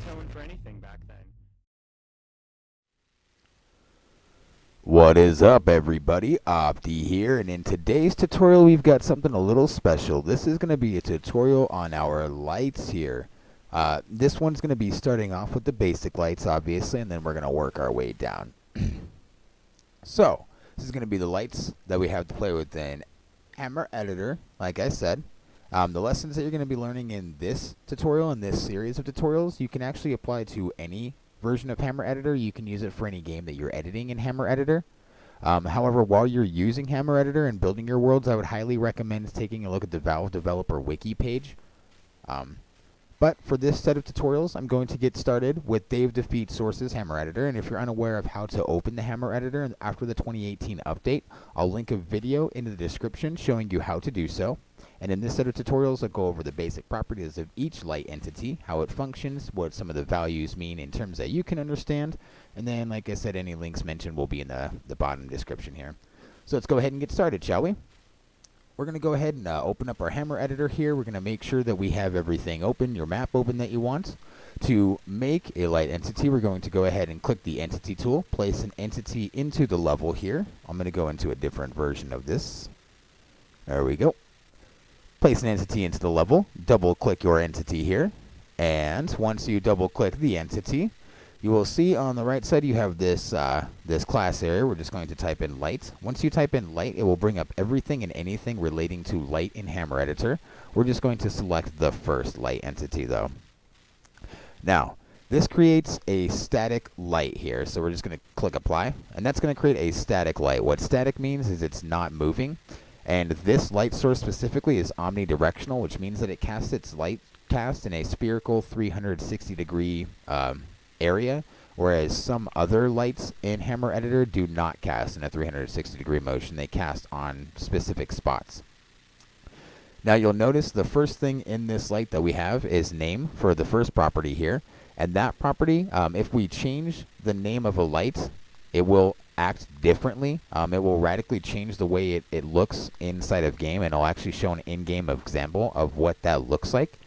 tone for anything back then. What is up, everybody? Opti here, and in today's tutorial we've got something a little special. This is going to be a tutorial on our lights here. This one's going to be starting off with the basic lights, obviously, and then we're going to work our way down. So, this is going to be the lights that we have to play with in Hammer Editor, like I said. The lessons that you're going to be learning in this tutorial, in this series of tutorials, you can actually apply to any version of Hammer Editor. You can use it for any game that you're editing in Hammer Editor. However, while you're using Hammer Editor and building your worlds, I would highly recommend taking a look at the Valve Developer Wiki page. But for this set of tutorials, I'm going to get started with Dave Defeat Source's Hammer Editor, and if you're unaware of how to open the Hammer Editor after the 2018 update, I'll link a video in the description showing you how to do so. And in this set of tutorials, I'll go over the basic properties of each light entity, how it functions, what some of the values mean in terms that you can understand, and then, like I said, any links mentioned will be in the bottom description here. So let's go ahead and get started, shall we? We're going to go ahead and open up our Hammer Editor here. We're going to make sure that we have everything open, your map open that you want. To make a light entity, we're going to go ahead and click the Entity tool, place an entity into the level here. I'm going to go into a different version of this. There we go. Place an entity into the level, double click your entity here, and once you double click the entity, you will see on the right side you have this this class area. We're just going to type in light. Once you type in light, it will bring up everything and anything relating to light in Hammer Editor. We're just going to select the first light entity though. Now, this creates a static light here, so we're just going to click apply, and that's going to create a static light. What static means is it's not moving. And this light source specifically is omnidirectional, which means that it casts its light cast in a spherical 360 degree area, whereas some other lights in Hammer Editor do not cast in a 360 degree motion. They cast on specific spots. Now you'll notice the first thing in this light that we have is name for the first property here. And that property, if we change the name of a light, it will act differently. It will radically change the way it looks inside of game, and I'll actually show an in-game example of what that looks like.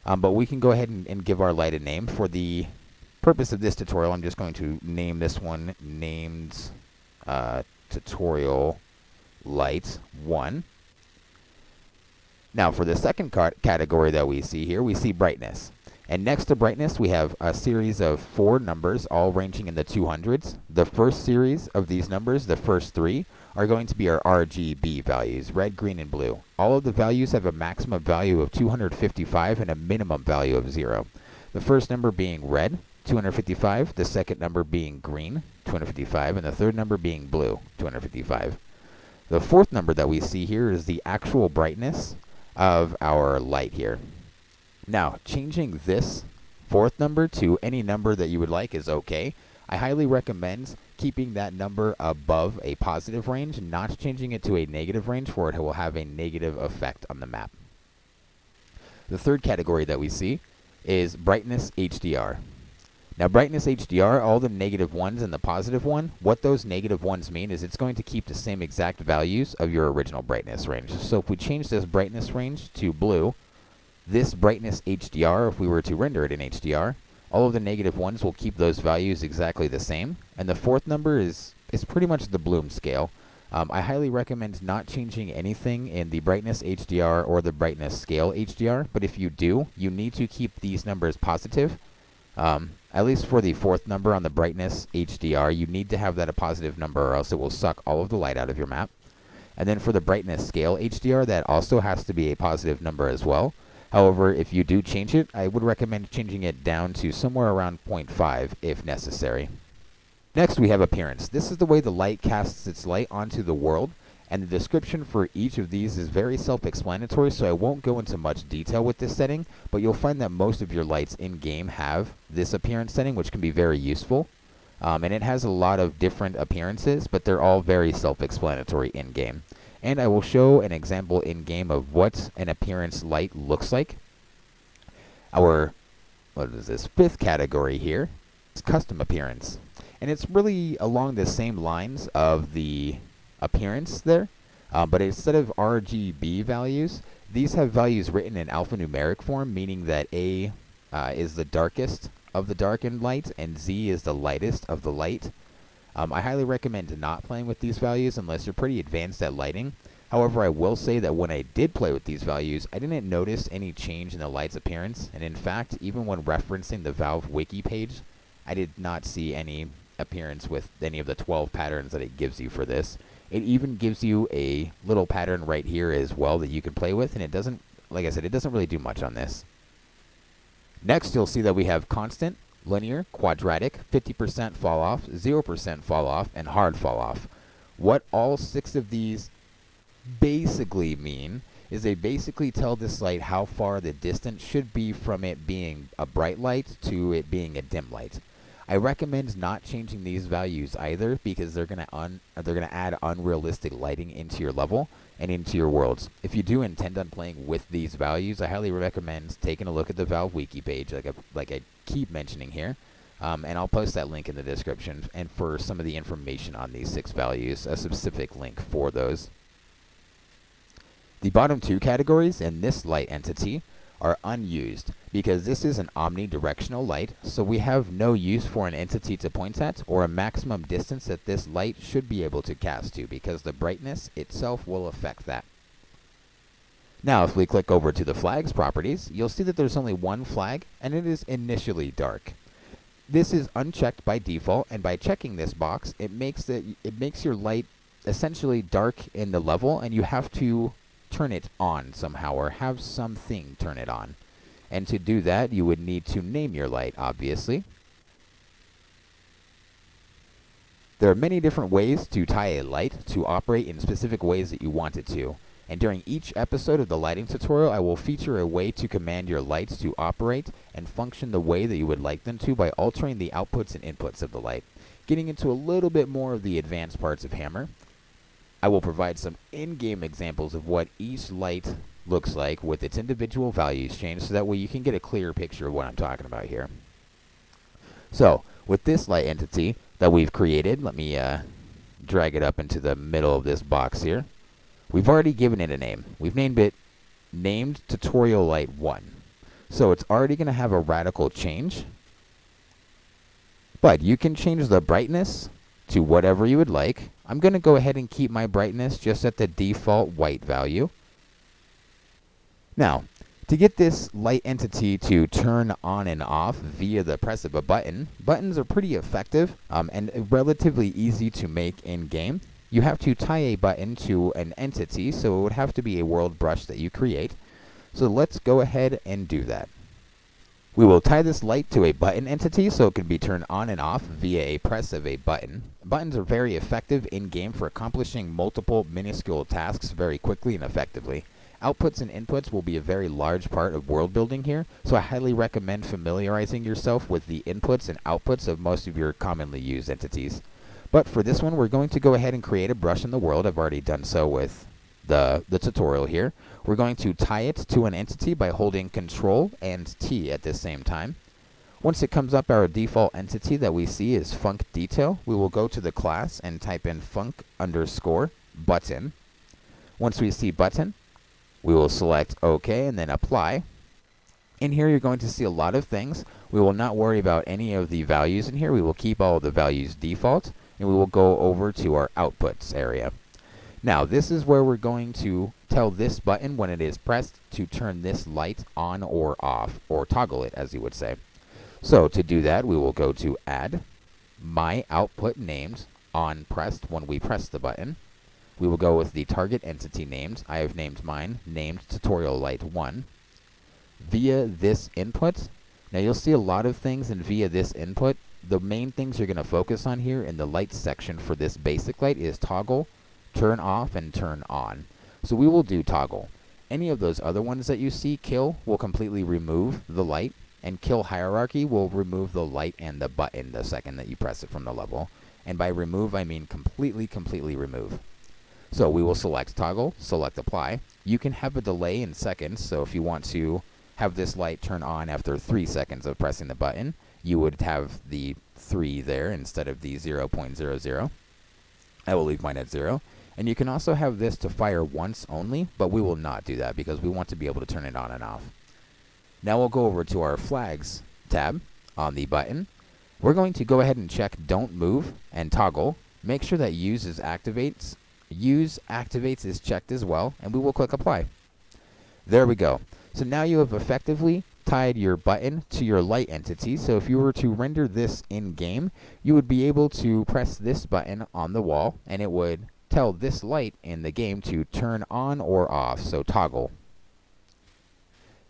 But we can go ahead and give our light a name. For the purpose of this tutorial, I'm just going to name this one named Tutorial Light 1. Now for the second category that we see here, we see brightness. And next to brightness, we have a series of 4 numbers, all ranging in the 200s. The first series of these numbers, the first 3, are going to be our RGB values, red, green, and blue. All of the values have a maximum value of 255 and a minimum value of 0. The first number being red, 255, the second number being green, 255, and the third number being blue, 255. The fourth number that we see here is the actual brightness of our light here. Now, changing this fourth number to any number that you would like is okay. I highly recommend keeping that number above a positive range, not changing it to a negative range, for it will have a negative effect on the map. The third category that we see is brightness HDR. Now, brightness HDR, all the negative ones and the positive one, what those negative ones mean is it's going to keep the same exact values of your original brightness range. So if we change this brightness range to blue, this brightness HDR, if we were to render it in HDR, all of the negative ones will keep those values exactly the same. And the fourth number is pretty much the bloom scale. I highly recommend not changing anything in the brightness HDR or the brightness scale HDR, but if you do, you need to keep these numbers positive. At least for the fourth number on the brightness HDR, you need to have that a positive number, or else it will suck all of the light out of your map. And then for the brightness scale HDR, that also has to be a positive number as well. However, if you do change it, I would recommend changing it down to somewhere around 0.5 if necessary. Next, we have appearance. This is the way the light casts its light onto the world, and the description for each of these is very self-explanatory, so I won't go into much detail with this setting, but you'll find that most of your lights in-game have this appearance setting, which can be very useful. And it has a lot of different appearances, but they're all very self-explanatory in-game. And I will show an example in-game of what an appearance light looks like. Our, fifth category here is custom appearance. And it's really along the same lines of the appearance there, but instead of RGB values, these have values written in alphanumeric form, meaning that A is the darkest of the darkened light, and Z is the lightest of the light. I highly recommend not playing with these values unless you're pretty advanced at lighting. However, I will say that when I did play with these values, I didn't notice any change in the light's appearance, and in fact, even when referencing the Valve wiki page, I did not see any appearance with any of the 12 patterns that it gives you for this. It even gives you a little pattern right here as well that you can play with, and it doesn't, like I said, it doesn't really do much on this. Next, you'll see that we have constant, linear, quadratic, 50% fall off, 0% fall off, and hard fall off. What all 6 of these basically mean is they basically tell this light how far the distance should be from it being a bright light to it being a dim light. I recommend not changing these values either because they're gonna add unrealistic lighting into your level and into your worlds. If you do intend on playing with these values, I highly recommend taking a look at the Valve wiki page, like I keep mentioning here, and I'll post that link in the description. And for some of the information on these 6 values, a specific link for those. The bottom 2 categories in this light entity are unused because this is an omnidirectional light, so we have no use for an entity to point at or a maximum distance that this light should be able to cast to, because the brightness itself will affect that. Now, if we click over to the flags properties, you'll see that there's only one flag, and it is initially dark. This is unchecked by default, and by checking this box, it makes your light essentially dark in the level, and you have to turn it on somehow, or have something turn it on. And to do that, you would need to name your light, obviously. There are many different ways to tie a light to operate in specific ways that you want it to. And during each episode of the lighting tutorial, I will feature a way to command your lights to operate and function the way that you would like them to by altering the outputs and inputs of the light. Getting into a little bit more of the advanced parts of Hammer, I will provide some in-game examples of what each light looks like with its individual values changed, so that way you can get a clearer picture of what I'm talking about here. So, with this light entity that we've created, let me drag it up into the middle of this box here. We've already given it a name. We've named it Named Tutorial Light 1. So it's already going to have a radical change. But you can change the brightness to whatever you would like. I'm going to go ahead and keep my brightness just at the default white value. Now, to get this light entity to turn on and off via the press of a button, buttons are pretty effective and relatively easy to make in-game. You have to tie a button to an entity, so it would have to be a world brush that you create. So let's go ahead and do that. We will tie this light to a button entity so it can be turned on and off via a press of a button. Buttons are very effective in-game for accomplishing multiple minuscule tasks very quickly and effectively. Outputs and inputs will be a very large part of world building here, so I highly recommend familiarizing yourself with the inputs and outputs of most of your commonly used entities. But for this one, we're going to go ahead and create a brush in the world. I've already done so with the tutorial here. We're going to tie it to an entity by holding Control and T at the same time. Once it comes up, our default entity that we see is func detail. We will go to the class and type in func_button. Once we see button, we will select OK and then apply. In here, you're going to see a lot of things. We will not worry about any of the values in here. We will keep all of the values default, and we will go over to our outputs area. Now, this is where we're going to tell this button when it is pressed to turn this light on or off, or toggle it, as you would say. So to do that, we will go to Add, My Output Named, on pressed when we press the button. We will go with the target entity named. I have named mine, Named Tutorial Light 1. Via this input, now you'll see a lot of things in via this input. The main things you're going to focus on here in the light section for this basic light is toggle, turn off, and turn on. So we will do toggle. Any of those other ones that you see, kill, will completely remove the light, and kill hierarchy will remove the light and the button the second that you press it from the level. And by remove, I mean completely remove. So we will select toggle, select apply. You can have a delay in seconds, so if you want to have this light turn on after 3 seconds of pressing the button, you would have the 3 there instead of the 0.00. I will leave mine at 0. And you can also have this to fire once only, but we will not do that because we want to be able to turn it on and off. Now we'll go over to our flags tab. on the button, we're going to go ahead and check Don't Move and toggle. Make sure that Use Activates is checked as well, and we will click Apply. There we go. So now you have effectively tied your button to your light entity. So if you were to render this in-game, you would be able to press this button on the wall, and it would tell this light in the game to turn on or off, so toggle.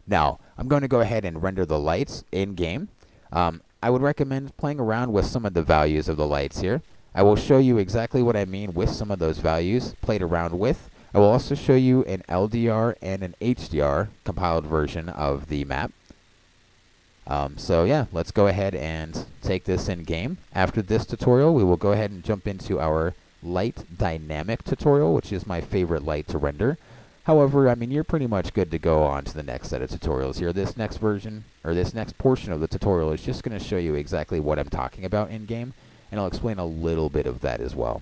Now, I'm going to go ahead and render the lights in-game. I would recommend playing around with some of the values of the lights here. I will show you exactly what I mean with some of those values played around with. I will also show you an LDR and an HDR compiled version of the map. So yeah, let's go ahead and take this in game. After this tutorial, we will go ahead and jump into our light dynamic tutorial, which is my favorite light to render. However, I mean, you're pretty much good to go on to the next set of tutorials here. This next version, or this next portion of the tutorial is just going to show you exactly what I'm talking about in game, and I'll explain a little bit of that as well.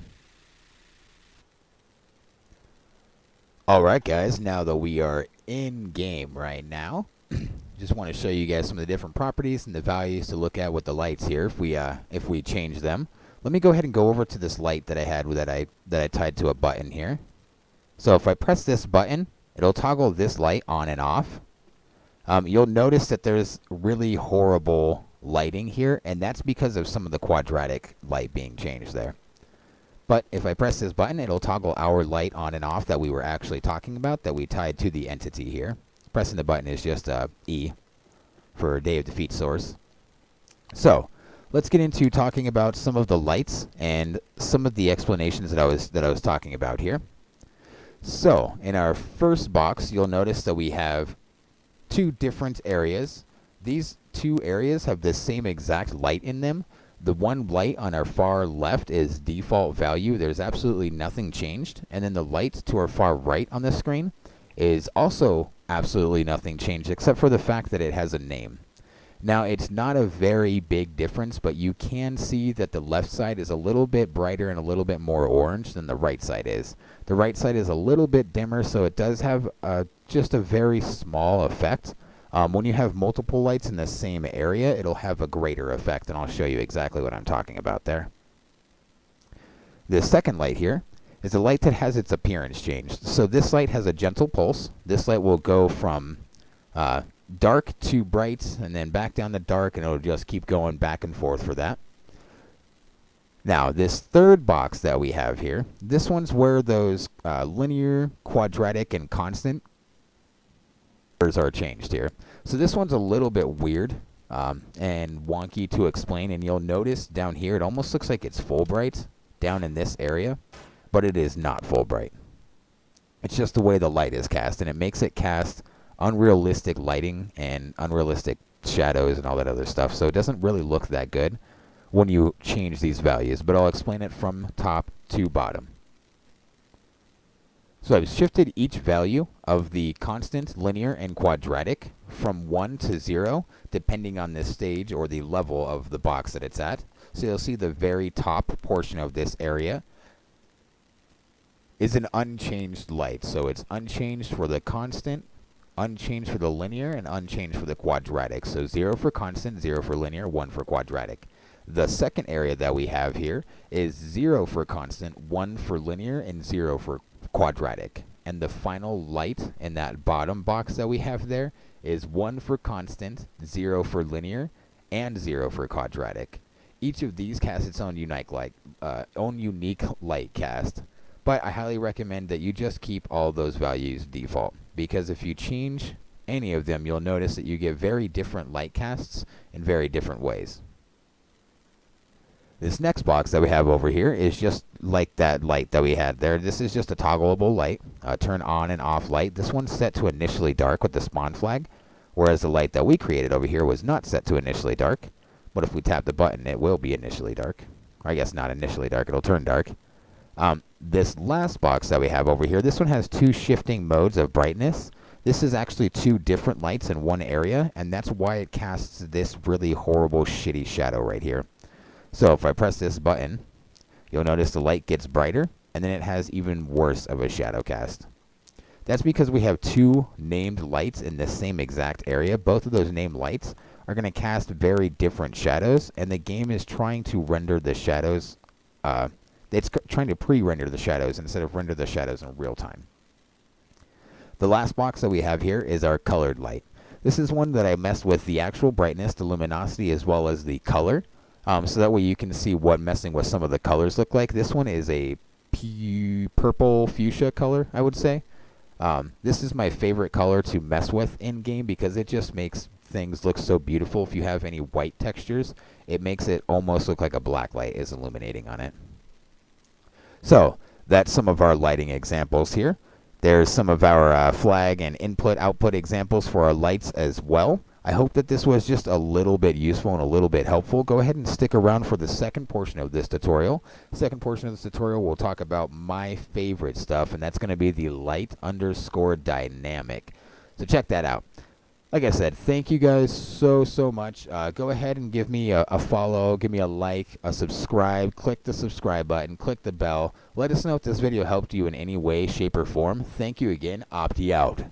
Alright guys, now that we are in game right now, just want to show you guys some of the different properties and the values to look at with the lights here if we change them. Let me go ahead and go over to this light that I had that I tied to a button here. So if I press this button, it'll toggle this light on and off. You'll notice that there's really horrible lighting here, and that's because of some of the quadratic light being changed there. But if I press this button, it'll toggle our light on and off that we were actually talking about, that we tied to the entity here. Pressing the button is just E for Day of Defeat source. So let's get into talking about some of the lights and some of the explanations that I was talking about here. So in our first box, you'll notice that we have two different areas. These two areas have the same exact light in them. The one light on our far left is default value. There's absolutely nothing changed. And then the light to our far right on the screen is also absolutely nothing changed, except for the fact that it has a name. Now, it's not a very big difference, but you can see that the left side is a little bit brighter and a little bit more orange than the right side is. The right side is a little bit dimmer, so it does have just a very small effect. When you have multiple lights in the same area, it'll have a greater effect, and I'll show you exactly what I'm talking about there. The second light here is a light that has its appearance changed. So this light has a gentle pulse. This light will go from dark to bright, and then back down to dark, and it'll just keep going back and forth for that. Now, this third box that we have here, this one's where those linear, quadratic, and constant are changed here. So this one's a little bit weird and wonky to explain, and you'll notice down here it almost looks like it's full bright down in this area, but it is not full bright. It's just the way the light is cast, and it makes it cast unrealistic lighting and unrealistic shadows and all that other stuff, so it doesn't really look that good when you change these values, but I'll explain it from top to bottom. So I've shifted each value of the constant, linear, and quadratic from 1 to 0, depending on the stage or the level of the box that it's at. So you'll see the very top portion of this area is an unchanged light. So it's unchanged for the constant, unchanged for the linear, and unchanged for the quadratic. So 0 for constant, 0 for linear, 1 for quadratic. The second area that we have here is 0 for constant, 1 for linear, and 0 for quadratic. And the final light in that bottom box that we have there is 1 for constant, 0 for linear, and 0 for quadratic. Each of these casts its own unique light cast, but I highly recommend that you just keep all those values default, because if you change any of them, you'll notice that you get very different light casts in very different ways. This next box that we have over here is just like that light that we had there. This is just a toggleable light, turn on and off light. This one's set to initially dark with the spawn flag, whereas the light that we created over here was not set to initially dark. But if we tap the button, it will be initially dark. Or I guess not initially dark, it'll turn dark. This last box that we have over here, this one has two shifting modes of brightness. This is actually two different lights in one area, and that's why it casts this really horrible, shitty shadow right here. So if I press this button, you'll notice the light gets brighter, and then it has even worse of a shadow cast. That's because we have two named lights in the same exact area. Both of those named lights are going to cast very different shadows, and the game is trying to render the shadows. It's trying to pre-render the shadows instead of render the shadows in real time. The last box that we have here is our colored light. This is one that I messed with the actual brightness, the luminosity, as well as the color. So that way you can see what messing with some of the colors look like. This one is a purple fuchsia color, I would say. This is my favorite color to mess with in game because it just makes things look so beautiful. If you have any white textures, it makes it almost look like a black light is illuminating on it. So that's some of our lighting examples here. There's some of our flag and input-output examples for our lights as well. I hope that this was just a little bit useful and a little bit helpful. Go ahead and stick around for the second portion of this tutorial. Second portion of this tutorial, we'll talk about my favorite stuff, and that's going to be the light_dynamic. So check that out. Like I said, thank you guys so much. Go ahead and give me a follow, give me a like, a subscribe. Click the subscribe button, click the bell. Let us know if this video helped you in any way, shape, or form. Thank you again. Opti out.